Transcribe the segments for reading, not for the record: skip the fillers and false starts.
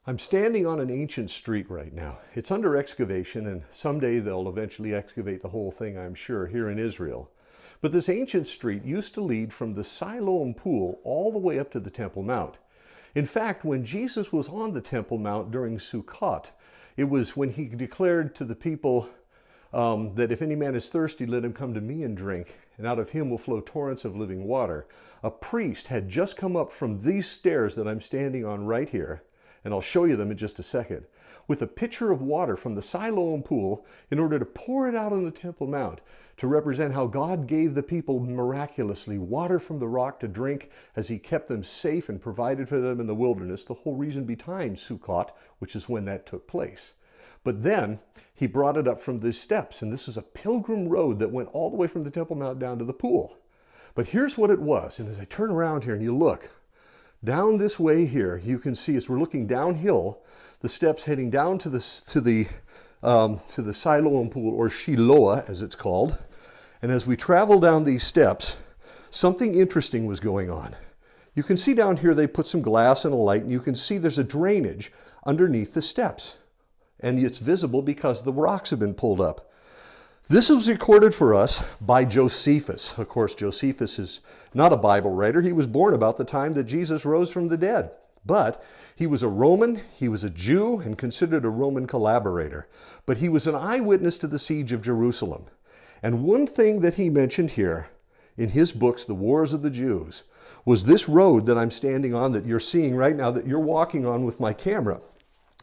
I'm standing on an ancient street right now. It's under excavation, and someday they'll eventually excavate the whole thing, I'm sure, here in Israel. But this ancient street used to lead from the Siloam pool all the way up to the Temple Mount. In fact, when Jesus was on the Temple Mount during Sukkot, it was when he declared to the people that if any man is thirsty, let him come to me and drink, and out of him will flow torrents of living water. A priest had just come up from these stairs that I'm standing on right here, and I'll show you them in just a second, with a pitcher of water from the Siloam pool in order to pour it out on the Temple Mount to represent how God gave the people miraculously water from the rock to drink as he kept them safe and provided for them in the wilderness, the whole reason behind Sukkot, which is when that took place. But then he brought it up from these steps, and this is a pilgrim road that went all the way from the Temple Mount down to the pool. But here's what it was, and as I turn around here and you look, down this way here, you can see as we're looking downhill, the steps heading down to the Siloam pool, or Shiloah as it's called. And as we travel down these steps, something interesting was going on. You can see down here they put some glass and a light, and you can see there's a drainage underneath the steps. And it's visible because the rocks have been pulled up. This was recorded for us by Josephus. Of course, Josephus is not a Bible writer. He was born about the time that Jesus rose from the dead. But he was a Roman, he was a Jew, and considered a Roman collaborator. But he was an eyewitness to the siege of Jerusalem. And one thing that he mentioned here in his books, The Wars of the Jews, was this road that I'm standing on, that you're seeing right now, that you're walking on with my camera,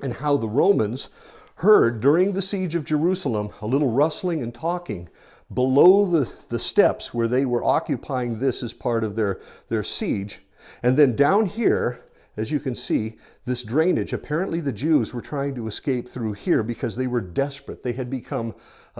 and how the Romans heard during the siege of Jerusalem a little rustling and talking below the steps where they were occupying this as part of their siege. And then down here, as you can see, this drainage, apparently the Jews were trying to escape through here because they were desperate. They had become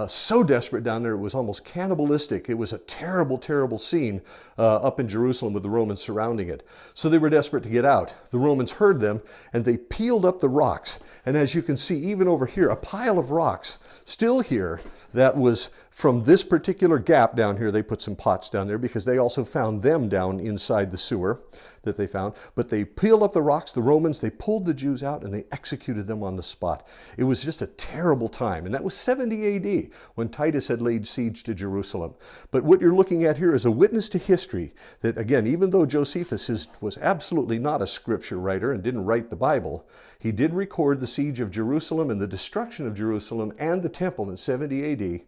so desperate down there, it was almost cannibalistic. It was a terrible, terrible scene up in Jerusalem with the Romans surrounding it. So they were desperate to get out. The Romans heard them, and they peeled up the rocks. And as you can see, even over here, a pile of rocks still here that was from this particular gap down here. They put some pots down there because they also found them down inside the sewer that they found. But they peeled up the rocks, the Romans, they pulled the Jews out, and they executed them on the spot. It was just a terrible time. And that was 70 AD when Titus had laid siege to Jerusalem. But what you're looking at here is a witness to history that, again, even though Josephus was absolutely not a scripture writer and didn't write the Bible, he did record the siege of Jerusalem and the destruction of Jerusalem and the temple in 70 AD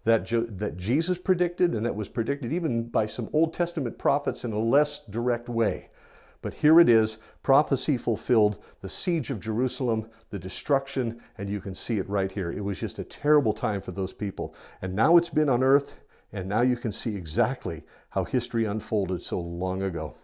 that Jesus predicted, and that was predicted even by some Old Testament prophets in a less direct way. But here it is, prophecy fulfilled, the siege of Jerusalem, the destruction, and you can see it right here. It was just a terrible time for those people. And now it's been unearthed, and now you can see exactly how history unfolded so long ago.